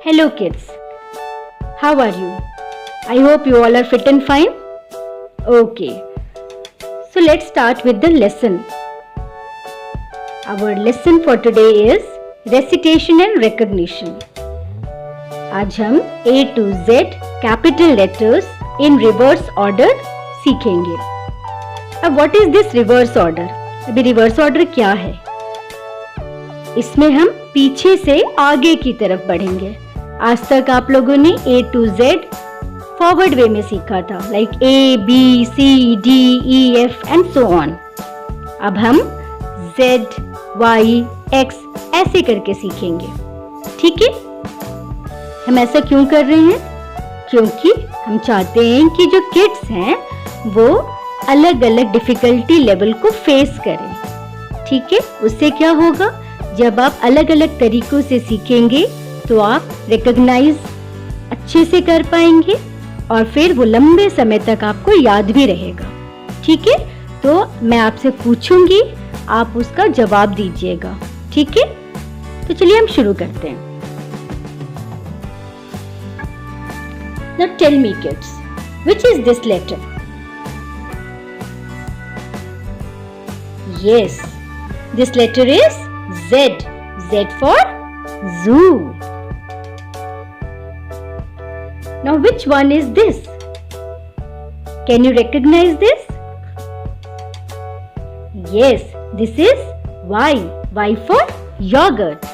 Hello kids, how are you? I hope you all are fit and fine. Okay, so let's start with the lesson. Our lesson for today is recitation and recognition. आज हम A to Z capital letters in reverse order सीखेंगे. अब what is this reverse order? अभी reverse order क्या है? इसमें हम पीछे से आगे की तरफ बढ़ेंगे. आज तक आप लोगों ने A to Z फॉरवर्ड वे में सीखा था, like A, B, C, D, E, F and so on. अब हम Z, Y, X ऐसे करके सीखेंगे. ठीक है? हम ऐसा क्यों कर रहे हैं? क्योंकि हम चाहते हैं कि जो किड्स हैं वो अलग अलग डिफिकल्टी लेवल को फेस करें. ठीक है? उससे क्या होगा? जब आप अलग अलग तरीकों से सीखेंगे तो आप रिकॉग्नाइज अच्छे से कर पाएंगे और फिर वो लंबे समय तक आपको याद भी रहेगा. ठीक है? तो मैं आपसे पूछूंगी, आप उसका जवाब दीजिएगा. ठीक है? तो चलिए हम शुरू करते हैं. Now tell me kids, which is this letter? Yes, this letter is Z. Z for zoo. Now which one is this? Can you recognize this? Yes, this is Y. Y for yogurt.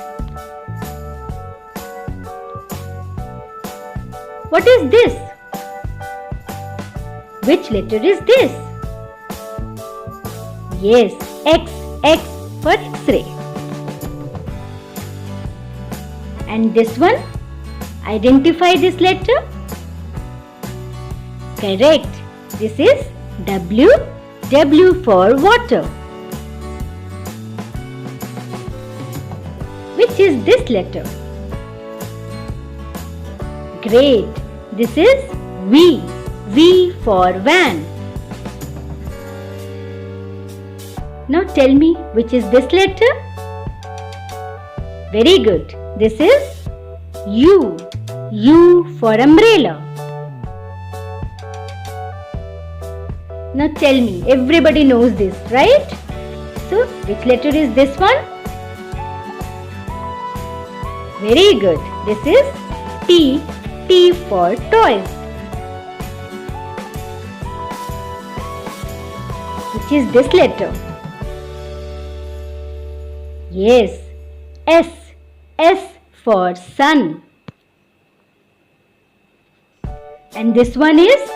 What is this? Which letter is this? Yes, X. X for X-ray. And this one? Identify this letter. Correct. This is W. W for water. Which is this letter? Great. This is V. V for van. Now tell me, which is this letter? Very good. This is U. U for umbrella. Now tell me, everybody knows this, right? So, which letter is this one? Very good. This is T. T for toys. Which is this letter? Yes, S. S for sun. And this one is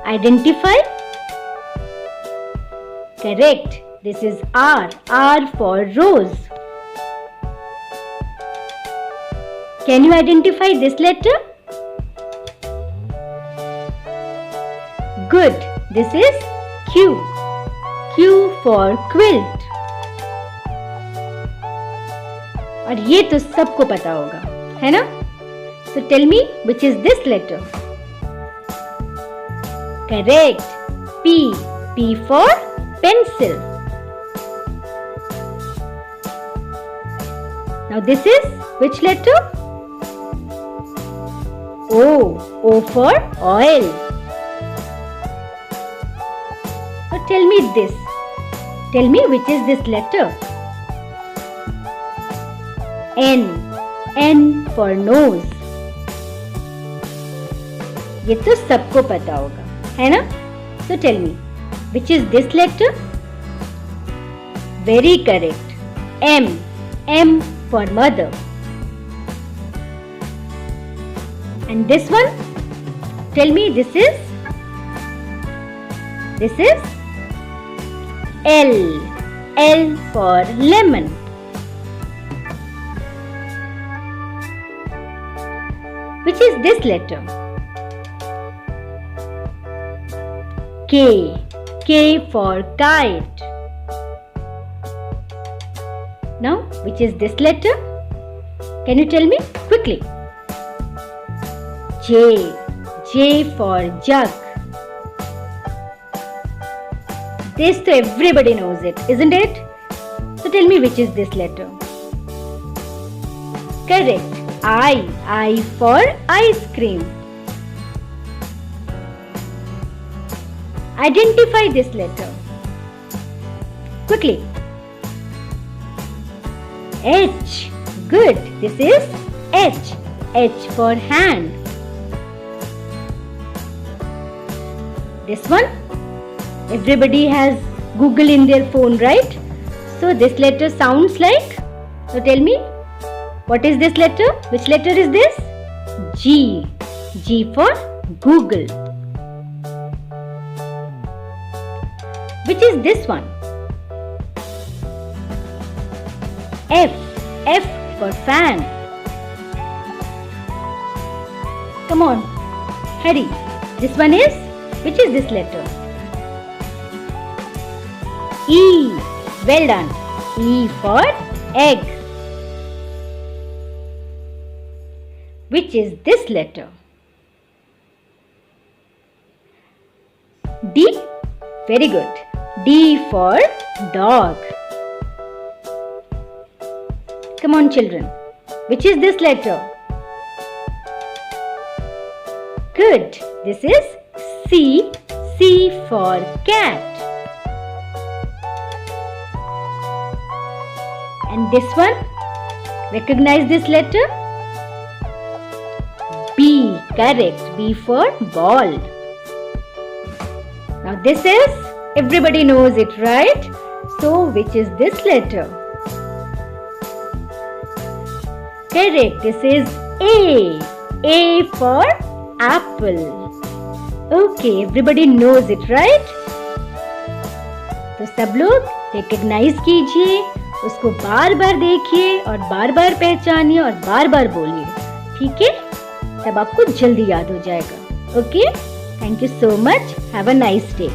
identify. Correct. This is R. R for rose. Can you identify this letter? Good. This is Q. Q for quilt. और ये तो सबको पता होगा, है ना? So tell me, which is this letter? Correct. P. P for pencil. Now this is which letter? O. O for oil. Now tell me this. Tell me which is this letter? N. N for nose. ये तो सबको पता होगा, है ना? So tell me, which is this letter? Very correct. M. M for mother. And this one? Tell me, this is? This is L. L for lemon. Which is this letter? K. K for kite. Now, which is this letter? Can you tell me quickly? J. J for jug. This to everybody knows it, isn't it? So tell me, which is this letter? Correct. I for ice cream. Identify this letter. Quickly. H. Good. This is H. H for hand. This one, everybody has Google in their phone, right? So this letter sounds like, so tell me, what is this letter? Which letter is this? G. G for Google. Which is this one? F. F for fan. Come on, hurry. This one is, which is this letter? E. Well done. E for egg. Which is this letter? D. Very good. D for dog. Come on, children. Which is this letter? Good. This is C. C for cat. And this one? Recognize this letter? B. Correct. B for ball. Now this is, everybody knows it, right? So which is this letter? Correct. This is A. A for apple. Okay, everybody knows it, right? तो सब लोग recognise कीजिए, उसको बार बार देखिए और बार बार पहचानिए और बार बार बोलिए, ठीक है? तब आपको जल्दी याद हो जाएगा. Okay? Thank you so much. Have a nice day.